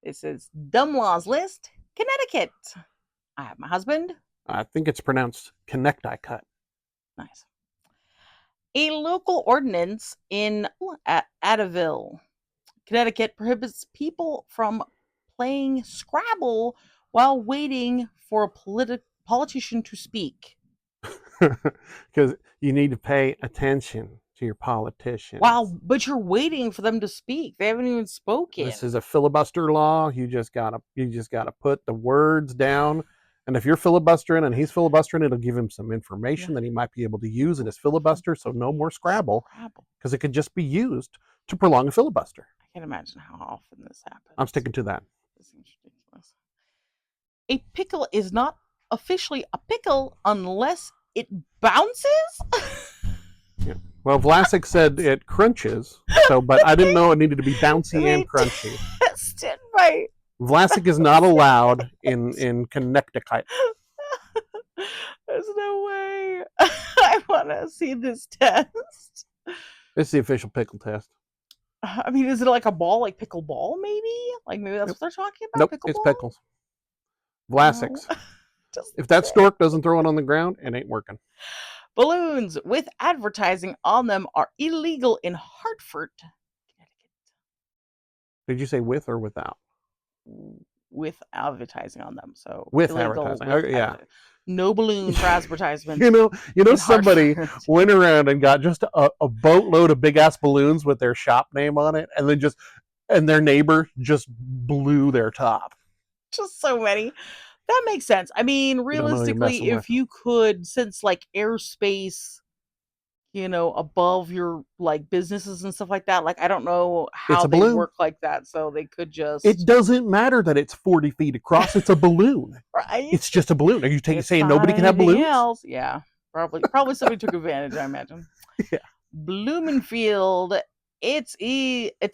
This is Dumb Laws List, Connecticut. I have my husband. I think it's pronounced Connecticut. Nice. A local ordinance in Ataville, Connecticut prohibits people from playing Scrabble while waiting for a politician to speak. Because you need to pay attention to your politicians. Wow, but you're waiting for them to speak. They haven't even spoken. This is a filibuster law. You just gotta put the words down. And if you're filibustering and he's filibustering, it'll give him some information that he might be able to use in his filibuster. So no more Scrabble, because it could just be used to prolong a filibuster. I can't imagine how often this happens. I'm sticking to that. This seems ridiculous. A pickle is not officially a pickle unless it bounces? Yeah. Well, Vlasic said it crunches, but I didn't know it needed to be bouncy and crunchy. Tested by Vlasic is not allowed in Connecticut. There's no way. I want to see this test. It's the official pickle test. I mean, is it like a ball, like pickleball, maybe? Like maybe that's what they're talking about? Nope, it's pickles. Vlasic's. No. If that stork doesn't throw it on the ground, it ain't working. Balloons with advertising on them are illegal in Hartford, Connecticut. Did you say with or without? With advertising on them, so with advertising. Okay, yeah. No balloons for advertisement. Somebody went around and got just a boatload of big ass balloons with their shop name on it, and then their neighbor just blew their top. Just so many. That makes sense. I mean, realistically, if you could, since like airspace, above your like businesses and stuff like that, like I don't know how they work like that, so they could just. It doesn't matter that it's 40 feet across. It's a balloon. Right. It's just a balloon. Are you saying nobody can have balloons? Else? Yeah, probably somebody took advantage. I imagine. Yeah. Bloomingfield. It's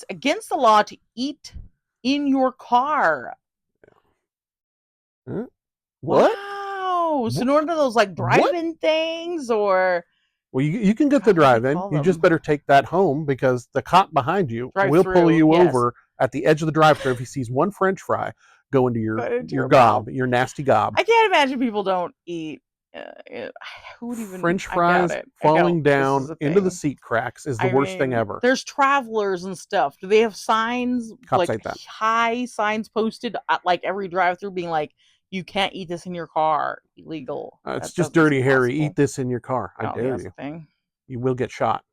against the law to eat in your car. Huh? What? Wow. So in order to those like drive-in things, or well, you can get the drive-in. You just better take that home, because the cop behind you will pull you over at the edge of the drive-thru if he sees one French fry go into your gob, your nasty gob. I can't imagine people don't eat. Who would even French fries falling down into the seat cracks is the worst thing ever. There's travelers and stuff. Do they have signs, Cops like high signs posted at like every drive-thru being like, you can't eat this in your car, illegal? It's just Dirty Harry. Eat this in your car. I dare you. Thing. You will get shot.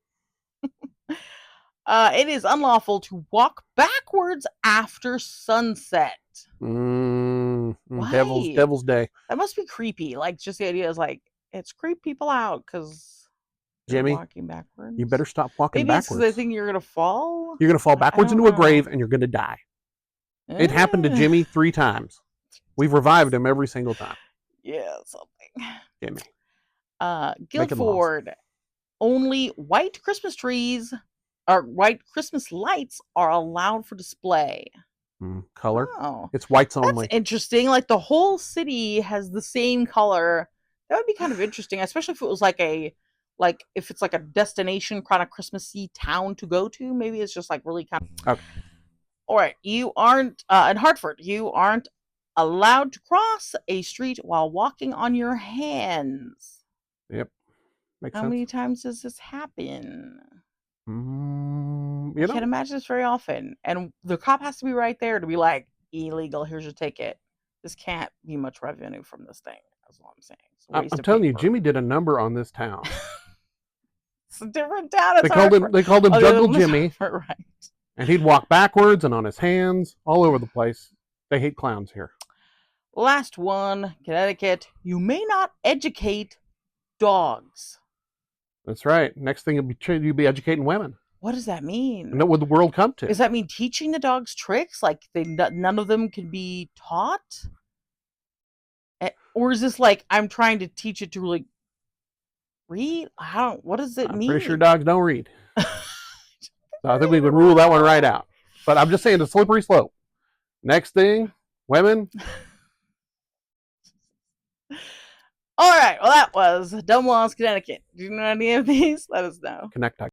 It is unlawful to walk backwards after sunset. Devil's Day. That must be creepy. Like, just the idea is like, it's creep people out because Jimmy, walking backwards. You better stop walking backwards. Maybe it's they think you're gonna fall. You're gonna fall backwards into a grave and you're gonna die. It happened to Jimmy 3 times. We've revived him every single time. Yeah, something. Jimmy. Guildford. Only white Christmas trees or white Christmas lights are allowed for display. Color? Oh, it's whites only. That's interesting. Like the whole city has the same color. That would be kind of interesting, especially if it was if it's like a destination kind of Christmassy town to go to. Maybe it's just like really kind of. Okay. All right, you aren't in Hartford. You aren't allowed to cross a street while walking on your hands. Yep. Makes sense. How many times does this happen? I can't imagine this very often. And the cop has to be right there to be like, illegal, here's your ticket. This can't be much revenue from this thing. That's what I'm saying. I'm telling you, Jimmy did a number on this town. It's a different town. They called him Jungle Jimmy. Right. And he'd walk backwards and on his hands all over the place. They hate clowns here. Last one, Connecticut. You may not educate dogs. That's right. Next thing you'll be educating women. What does that mean? And what would the world come to? Does that mean teaching the dogs tricks? Like none of them can be taught? Or is this like I'm trying to teach it to like read? What does it mean? I'm pretty sure dogs don't read. So I think we would rule that one right out. But I'm just saying, the slippery slope. Next thing, women. All right. Well, that was Dumb Laws, Connecticut. Do you know any of these? Let us know. Connecticut.